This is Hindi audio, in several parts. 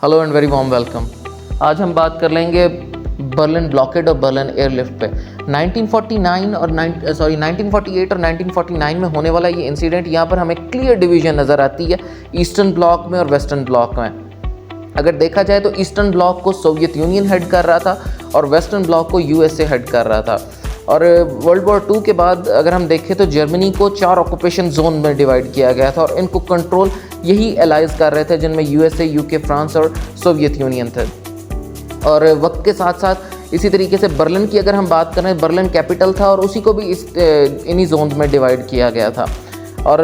Hello and very warm welcome. आज हम बात कर लेंगे बर्लिन ब्लॉकेड और बर्लिन एयरलिफ्ट पे। 1948 और 1949 में होने वाला ये इंसिडेंट, यहाँ पर हमें क्लियर डिवीजन नज़र आती है ईस्टर्न ब्लॉक में और वेस्टर्न ब्लॉक में। अगर देखा जाए तो ईस्टर्न ब्लॉक को सोवियत यूनियन हेड कर रहा था और वेस्टर्न ब्लॉक को यूएसए हेड कर रहा था। और वर्ल्ड वॉर 2 के बाद अगर हम देखें तो जर्मनी को 4 ऑक्यूपेशन जोन में डिवाइड किया गया था और इनको कंट्रोल यही एलाइज कर रहे थे, जिनमें यूएसए, यूके, फ्रांस और सोवियत यूनियन थे। और वक्त के साथ साथ इसी तरीके से बर्लिन की अगर हम बात करें, बर्लिन कैपिटल था और उसी को भी इन्हीं जोन में डिवाइड किया गया था। और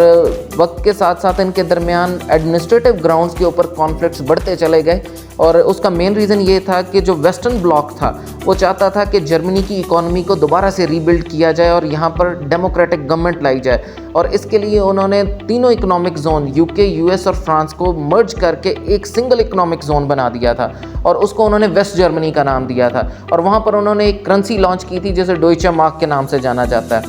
वक्त के साथ साथ इनके दरमियान एडमिनिस्ट्रेटिव ग्राउंड्स के ऊपर कॉन्फ्लिक्ट्स बढ़ते चले गए और उसका मेन रीज़न ये था कि जो वेस्टर्न ब्लॉक था वो चाहता था कि जर्मनी की इकॉनमी को दोबारा से रीबिल्ड किया जाए और यहाँ पर डेमोक्रेटिक गवर्नमेंट लाई जाए। और इसके लिए उन्होंने तीनों इकोनॉमिक जोन यूके, यूएस और फ्रांस को मर्ज करके एक सिंगल इकोनॉमिक जोन बना दिया था और उसको उन्होंने वेस्ट जर्मनी का नाम दिया था। और वहाँ पर उन्होंने एक करेंसी लॉन्च की थी जिसे डॉइचे मार्क के नाम से जाना जाता है।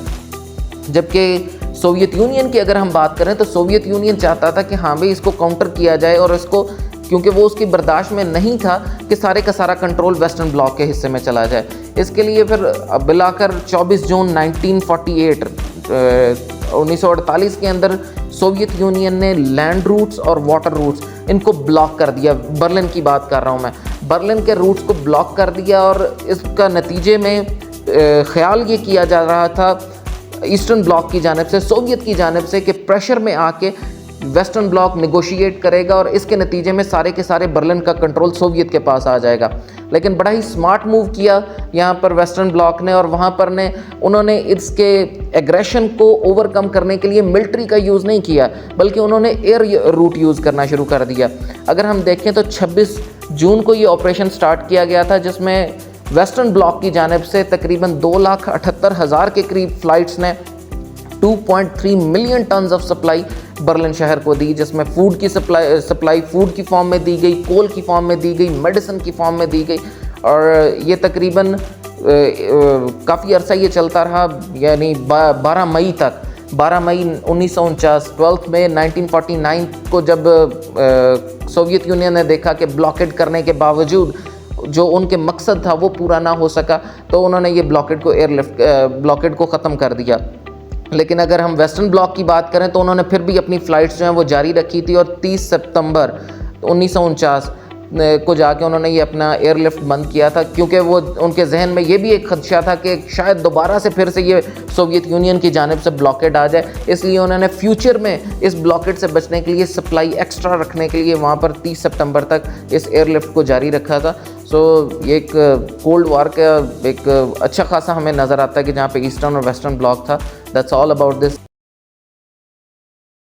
जबकि सोवियत यूनियन की अगर हम बात करें तो सोवियत यूनियन चाहता था कि हाँ भाई इसको काउंटर किया जाए और इसको, क्योंकि वो उसकी बर्दाश्त में नहीं था कि सारे का सारा कंट्रोल वेस्टर्न ब्लॉक के हिस्से में चला जाए। इसके लिए फिर मिलाकर 24 जून 1948 के अंदर सोवियत यूनियन ने लैंड रूट्स और वाटर रूट्स इनको ब्लॉक कर दिया। बर्लिन की बात कर रहा हूँ मैं, बर्लिन के रूट्स को ब्लॉक कर दिया और इसका नतीजे में ख्याल ये किया जा रहा था ईस्टर्न ब्लॉक की जानिब से, सोवियत की जानिब से, कि प्रेशर में आके वेस्टर्न ब्लॉक नेगोशिएट करेगा और इसके नतीजे में सारे के सारे बर्लिन का कंट्रोल सोवियत के पास आ जाएगा। लेकिन बड़ा ही स्मार्ट मूव किया यहाँ पर वेस्टर्न ब्लॉक ने और वहाँ पर उन्होंने इसके एग्रेशन को ओवरकम करने के लिए मिलिट्री का यूज़ नहीं किया, बल्कि उन्होंने एयर रूट यूज़ करना शुरू कर दिया। अगर हम देखें तो 26 जून को ये ऑपरेशन स्टार्ट किया गया था, जिसमें वेस्टर्न ब्लॉक की जानिब से तकरीबन 2,78,000 के करीब फ़्लाइट्स ने 2.3 million tons of supply Berlin शहर को दी, जिसमें फूड की सप्लाई फूड की फॉर्म में दी गई, कोल की फॉर्म में दी गई, मेडिसिन की फॉर्म में दी गई। और ये तकरीबन काफ़ी अरसा ये चलता रहा, यानी 12 मई तक। 12 मई 1949 12 मई 1949 को जब सोवियत यूनियन ने देखा कि ब्लॉकेड करने के बावजूद जो उनके मकसद था वो पूरा ना हो सका, तो उन्होंने ये ब्लॉकेड को ख़त्म कर दिया। लेकिन अगर हम वेस्टर्न ब्लॉक की बात करें तो उन्होंने फिर भी अपनी फ़्लाइट्स जो हैं वो जारी रखी थी और 30 सितंबर 1949 को जाके उन्होंने ये अपना एयरलिफ्ट बंद किया था, क्योंकि वो उनके जहन में ये भी एक खदशा था कि शायद दोबारा से फिर से ये सोवियत यूनियन की जानिब से ब्लॉकेड आ जाए। इसलिए उन्होंने फ्यूचर में इस ब्लॉकेड से बचने के लिए सप्लाई एक्स्ट्रा रखने के लिए वहाँ पर 30 सितंबर तक इस एयरलिफ्ट को जारी रखा था। सो ये एक कोल्ड वार का एक अच्छा खासा हमें नज़र आता है कि जहाँ पे ईस्टर्न और वेस्टर्न ब्लॉक था। That's all about this.